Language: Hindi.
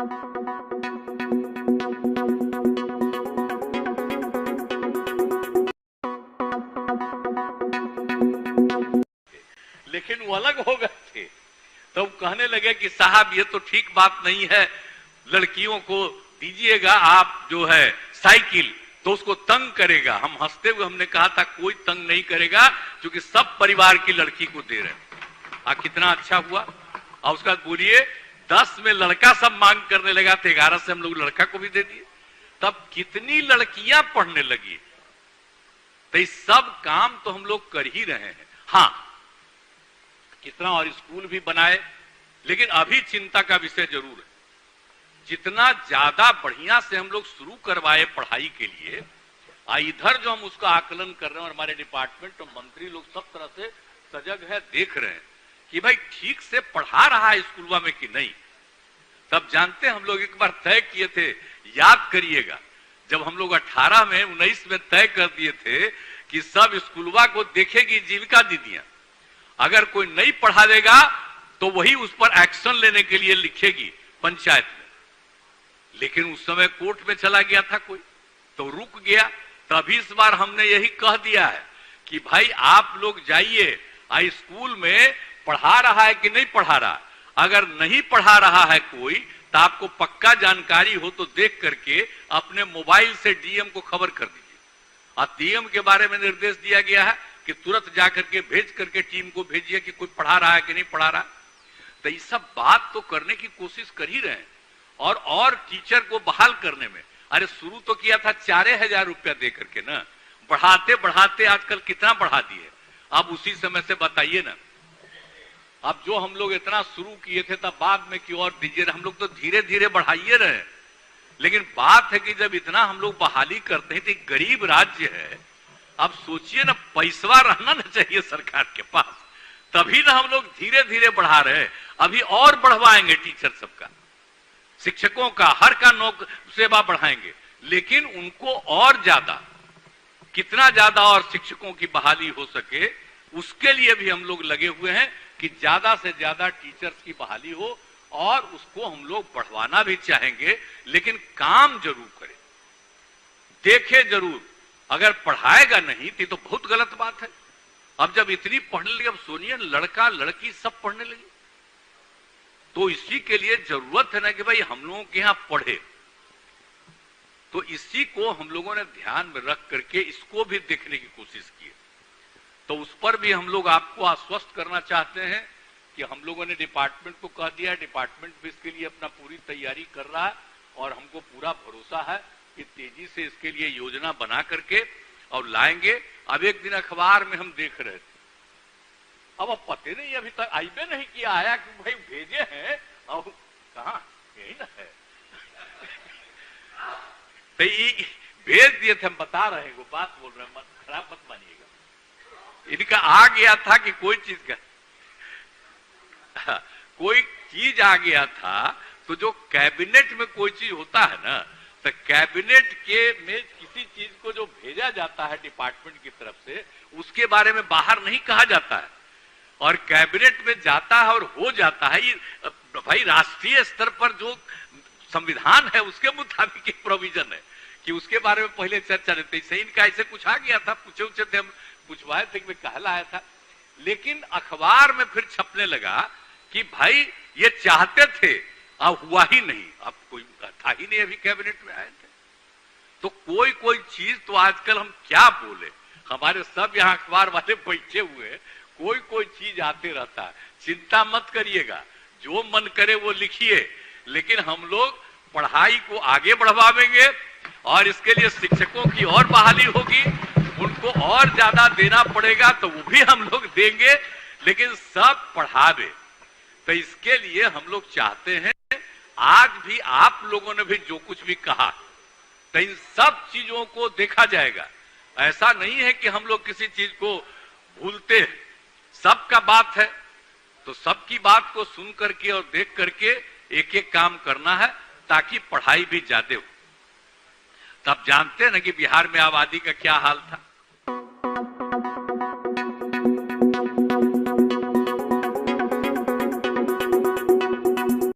लेकिन वो अलग हो गए थे। तो कहने लगे कि साहब ये तो ठीक बात नहीं है, लड़कियों को दीजिएगा आप जो है साइकिल तो उसको तंग करेगा। हम हंसते हुए हमने कहा था कोई तंग नहीं करेगा क्योंकि सब परिवार की लड़की को दे रहे हैं। कितना अच्छा हुआ। और उसका बोलिए 10 में लड़का सब मांग करने लगा तो 11 से हम लोग लड़का को भी दे दिए। तब कितनी लड़कियां पढ़ने लगी। तो ये सब काम तो हम लोग कर ही रहे हैं। हाँ, कितना और स्कूल भी बनाए, लेकिन अभी चिंता का विषय जरूर है। जितना ज्यादा बढ़िया से हम लोग शुरू करवाए पढ़ाई के लिए, इधर जो हम उसका आकलन कर रहे हैं और हमारे डिपार्टमेंट और मंत्री लोग सब तरह से सजग है, देख रहे हैं कि भाई ठीक से पढ़ा रहा है स्कूलवा में कि नहीं। तब जानते हम लोग एक बार तय किए थे, याद करिएगा, जब हम लोग 18 में 19 में तय कर दिए थे कि सब स्कूलवा को देखेगी जीविका दीदियां, अगर कोई नहीं पढ़ा देगा तो वही उस पर एक्शन लेने के लिए लिखेगी पंचायत में। लेकिन उस समय कोर्ट में चला गया था कोई, तो रुक गया। तभी इस बार हमने यही कह दिया है कि भाई आप लोग जाइए, स्कूल में पढ़ा रहा है कि नहीं पढ़ा रहा। अगर नहीं पढ़ा रहा है कोई तो आपको पक्का जानकारी हो तो देख करके अपने मोबाइल से डीएम को खबर कर दीजिए। और डीएम के बारे में निर्देश दिया गया है कि तुरंत जाकर के भेज करके टीम को भेजिए कि कोई पढ़ा रहा है कि नहीं पढ़ा रहा। तो ये सब बात तो करने की कोशिश कर ही रहे हैं। और टीचर को बहाल करने में, अरे शुरू तो किया था 4,000 रुपया दे करके ना, बढ़ाते बढ़ाते आजकल कितना बढ़ा दिए। अब उसी समय से बताइए ना, अब जो हम लोग इतना शुरू किए थे तब बाद में क्यों और दीजिए। हम लोग तो धीरे धीरे बढ़ाइए रहे। लेकिन बात है कि जब इतना हम लोग बहाली करते हैं तो गरीब राज्य है, अब सोचिए ना, पैसा रहना ना चाहिए सरकार के पास, तभी ना हम लोग धीरे धीरे बढ़ा रहे हैं। अभी और बढ़वाएंगे टीचर सबका, शिक्षकों का, हर का सेवा बढ़ाएंगे, लेकिन उनको और ज्यादा, कितना ज्यादा और शिक्षकों की बहाली हो सके उसके लिए भी हम लोग लगे हुए हैं कि ज्यादा से ज्यादा टीचर्स की बहाली हो। और उसको हम लोग बढ़वाना भी चाहेंगे, लेकिन काम जरूर करें, देखे जरूर। अगर पढ़ाएगा नहीं तो बहुत गलत बात है। अब जब इतनी पढ़ने लगी, अब सोनिए लड़का लड़की सब पढ़ने लगी, तो इसी के लिए जरूरत है ना कि भाई हम लोगों के यहां पढ़े। तो इसी को हम लोगों ने ध्यान में रख करके इसको भी देखने की कोशिश की। तो उस पर भी हम लोग आपको आश्वस्त करना चाहते हैं कि हम लोगों ने डिपार्टमेंट को कह दिया है, डिपार्टमेंट भी इसके लिए अपना पूरी तैयारी कर रहा है और हमको पूरा भरोसा है कि तेजी से इसके लिए योजना बना करके और लाएंगे। अब एक दिन अखबार में हम देख रहे थे, अब पते नहीं अभी तक आईबे नहीं किया, आया कि भाई भेजे हैं और कहा यही ना है। तो ये भेज दिए थे, हम बता रहे हैं, वो बात बोल रहे हैं, खराब मत मानिएगा। इनका आ गया था कि कोई चीज का कोई चीज आ गया था, तो जो कैबिनेट में कोई चीज होता है ना, तो कैबिनेट के में किसी चीज को जो भेजा जाता है डिपार्टमेंट की तरफ से, उसके बारे में बाहर नहीं कहा जाता है और कैबिनेट में जाता है और हो जाता है। ये भाई राष्ट्रीय स्तर पर जो संविधान है उसके मुताबिक एक प्रोविजन है कि उसके बारे में पहले चर्चा रहती है। सही इनका ऐसे कुछ आ गया था, पूछे थे, हम पूछवाए थे कि कहला आया था, लेकिन अखबार में फिर छपने लगा कि भाई ये चाहते थे, अब हुआ ही नहीं। अब कोई था ही नहीं, अभी कैबिनेट में आए थे। तो कोई चीज तो आजकल हम क्या बोले, हमारे सब यहाँ अखबार वाले बैठे हुए, कोई चीज आते रहता है। चिंता मत करिएगा, जो मन करे वो लिखिए, लेकिन हम लोग पढ़ाई को आगे बढ़ावेंगे और इसके लिए शिक्षकों की और बहाली होगी, उनको और ज्यादा देना पड़ेगा तो वो भी हम लोग देंगे, लेकिन सब पढ़ावे। तो इसके लिए हम लोग चाहते हैं, आज भी आप लोगों ने भी जो कुछ भी कहा, तो इन सब चीजों को देखा जाएगा। ऐसा नहीं है कि हम लोग किसी चीज को भूलते हैं, सबका बात है, तो सबकी बात को सुन करके और देख करके एक एक काम करना है ताकि पढ़ाई भी ज्यादा हो। तब जानते हैं ना कि बिहार में आबादी का क्या हाल था।